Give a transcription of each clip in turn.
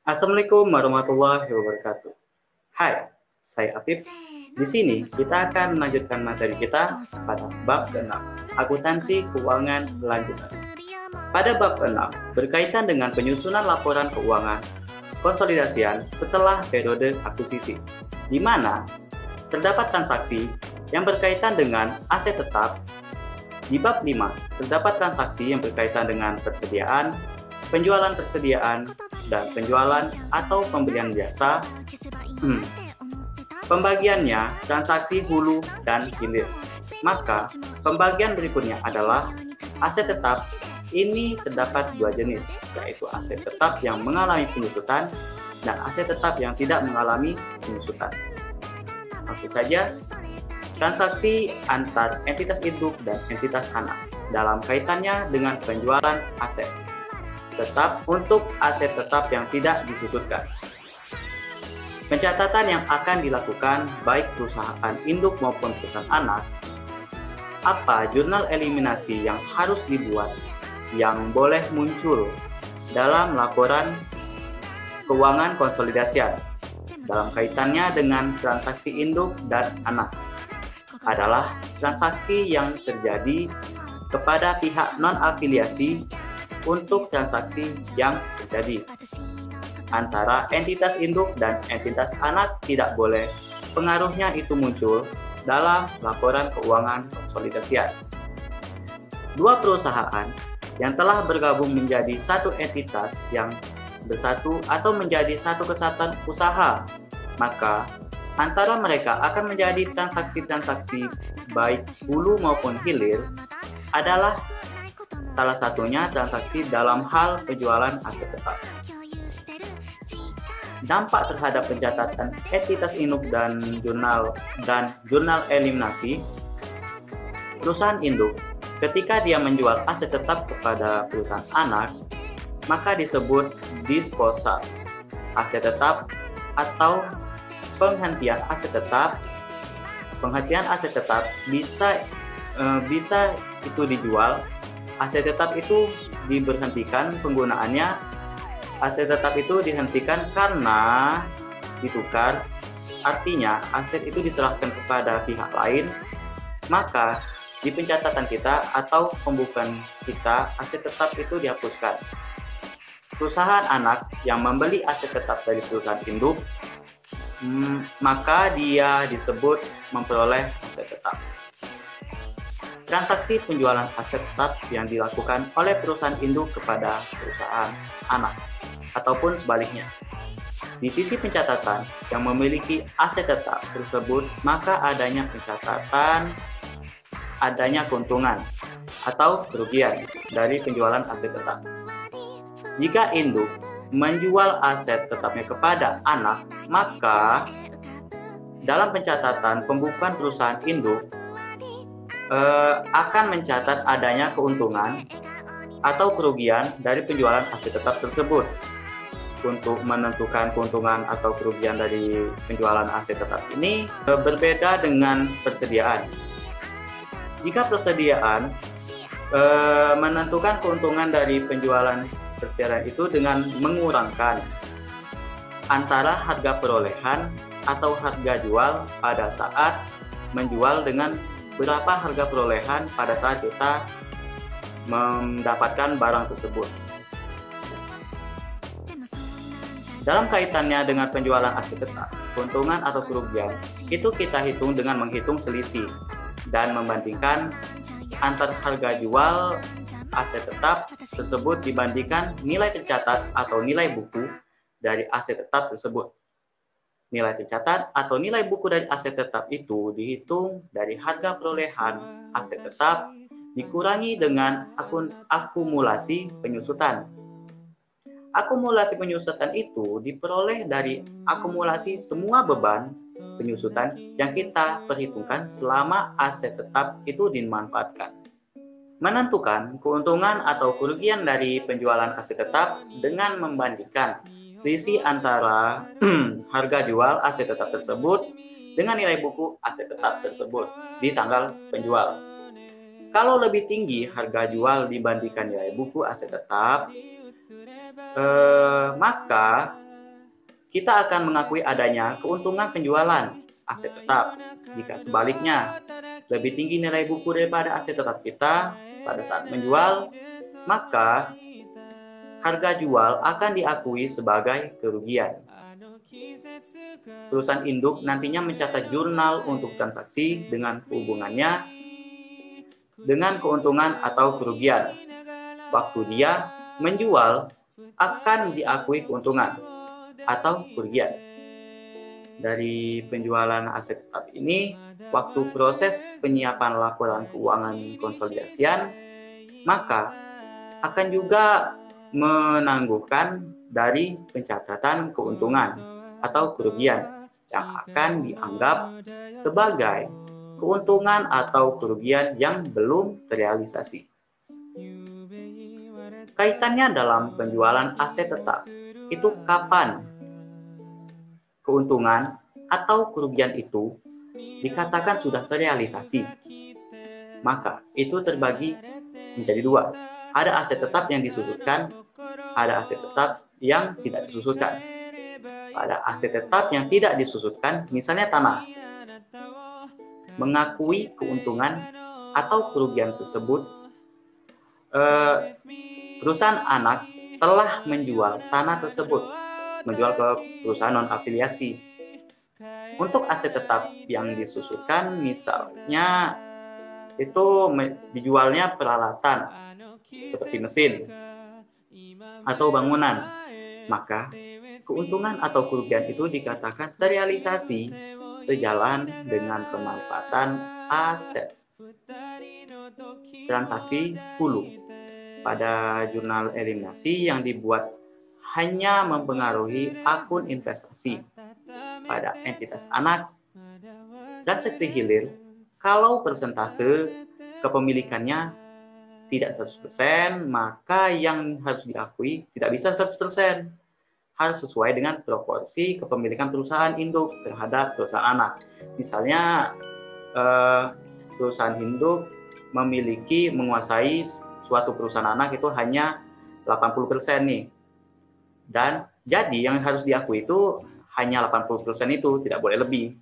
Assalamualaikum warahmatullahi wabarakatuh. Hai, saya Afif. Di sini kita akan melanjutkan materi kita pada bab ke-6, akuntansi keuangan lanjutan. Pada bab ke-6, berkaitan dengan penyusunan laporan keuangan konsolidasian setelah periode akuisisi, di mana terdapat transaksi yang berkaitan dengan aset tetap. Di bab 5, terdapat transaksi yang berkaitan dengan persediaan, penjualan persediaan, dan penjualan atau pembelian jasa. Pembagiannya transaksi hulu dan hilir. Maka pembagian berikutnya adalah aset tetap. Ini terdapat dua jenis, yaitu aset tetap yang mengalami penyusutan dan aset tetap yang tidak mengalami penyusutan. Langsung saja, transaksi antar entitas induk dan entitas anak dalam kaitannya dengan penjualan aset tetap untuk aset tetap yang tidak disusutkan. Pencatatan yang akan dilakukan baik perusahaan induk maupun perusahaan anak. Apa jurnal eliminasi yang harus dibuat yang boleh muncul dalam laporan keuangan konsolidasian dalam kaitannya dengan transaksi induk dan anak adalah transaksi yang terjadi kepada pihak non-afiliasi untuk transaksi yang terjadi antara entitas induk dan entitas anak tidak boleh pengaruhnya itu muncul dalam laporan keuangan konsolidasian. Dua perusahaan yang telah bergabung menjadi satu entitas yang bersatu atau menjadi satu kesatuan usaha, maka antara mereka akan menjadi transaksi-transaksi baik hulu maupun hilir adalah salah satunya transaksi dalam hal penjualan aset tetap. Dampak terhadap pencatatan entitas induk dan jurnal eliminasi. Perusahaan induk ketika dia menjual aset tetap kepada perusahaan anak, maka disebut disposal aset tetap atau penghentian aset tetap. Penghentian aset tetap bisa itu dijual. Aset tetap itu diberhentikan penggunaannya. Aset tetap itu dihentikan karena ditukar, artinya aset itu diserahkan kepada pihak lain. Maka di pencatatan kita atau pembukuan kita, aset tetap itu dihapuskan. Perusahaan anak yang membeli aset tetap dari perusahaan induk, maka dia disebut memperoleh aset tetap. Transaksi penjualan aset tetap yang dilakukan oleh perusahaan induk kepada perusahaan anak, ataupun sebaliknya. Di sisi pencatatan yang memiliki aset tetap tersebut, maka adanya pencatatan adanya keuntungan atau kerugian dari penjualan aset tetap. Jika induk menjual aset tetapnya kepada anak, maka dalam pencatatan pembukuan perusahaan induk akan mencatat adanya keuntungan atau kerugian dari penjualan aset tetap tersebut. Untuk menentukan keuntungan atau kerugian dari penjualan aset tetap ini berbeda dengan persediaan. Jika persediaan menentukan keuntungan dari penjualan persediaan itu dengan mengurangkan antara harga perolehan atau harga jual pada saat menjual dengan berapa harga perolehan pada saat kita mendapatkan barang tersebut. Dalam kaitannya dengan penjualan aset tetap, keuntungan atau kerugian itu kita hitung dengan menghitung selisih dan membandingkan antar harga jual aset tetap tersebut dibandingkan nilai tercatat atau nilai buku dari aset tetap tersebut. Nilai tercatat atau nilai buku dari aset tetap itu dihitung dari harga perolehan aset tetap dikurangi dengan akumulasi penyusutan. Akumulasi penyusutan itu diperoleh dari akumulasi semua beban penyusutan yang kita perhitungkan selama aset tetap itu dimanfaatkan. Menentukan keuntungan atau kerugian dari penjualan aset tetap dengan membandingkan selisih antara harga jual aset tetap tersebut dengan nilai buku aset tetap tersebut di tanggal penjual. Kalau lebih tinggi harga jual dibandingkan nilai buku aset tetap, maka kita akan mengakui adanya keuntungan penjualan aset tetap. Jika sebaliknya, lebih tinggi nilai buku daripada aset tetap kita pada saat menjual, maka harga jual akan diakui sebagai kerugian. Perusahaan induk nantinya mencatat jurnal untuk transaksi dengan hubungannya dengan keuntungan atau kerugian. Waktu dia menjual akan diakui keuntungan atau kerugian. Dari penjualan aset tetap ini, waktu proses penyiapan laporan keuangan konsolidasian, maka akan juga menangguhkan dari pencatatan keuntungan atau kerugian yang akan dianggap sebagai keuntungan atau kerugian yang belum terrealisasi. Kaitannya dalam penjualan aset tetap, itu kapan keuntungan atau kerugian itu dikatakan sudah terrealisasi. Maka itu terbagi menjadi dua. Ada aset tetap yang disusutkan, ada aset tetap yang tidak disusutkan. Pada aset tetap yang tidak disusutkan, misalnya tanah, mengakui keuntungan atau kerugian tersebut, perusahaan anak telah menjual tanah tersebut, menjual ke perusahaan non-afiliasi. Untuk aset tetap yang disusutkan, misalnya itu dijualnya peralatan seperti mesin atau bangunan, maka keuntungan atau kerugian itu dikatakan terrealisasi sejalan dengan pemanfaatan aset. Transaksi hulu pada jurnal eliminasi yang dibuat hanya mempengaruhi akun investasi pada entitas anak. Transaksi hilir kalau persentase kepemilikannya tidak 100%, maka yang harus diakui tidak bisa 100%. Harus sesuai dengan proporsi kepemilikan perusahaan induk terhadap perusahaan anak. Misalnya, perusahaan induk menguasai suatu perusahaan anak itu hanya 80% nih. Dan jadi yang harus diakui itu hanya 80% itu, tidak boleh lebih.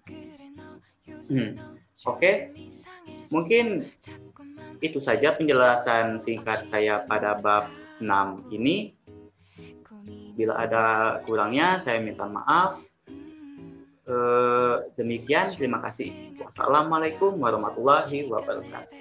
Oke. Mungkin itu saja penjelasan singkat saya pada bab 6 ini. Bila ada kurangnya, saya minta maaf. Demikian, terima kasih. Wassalamualaikum warahmatullahi wabarakatuh.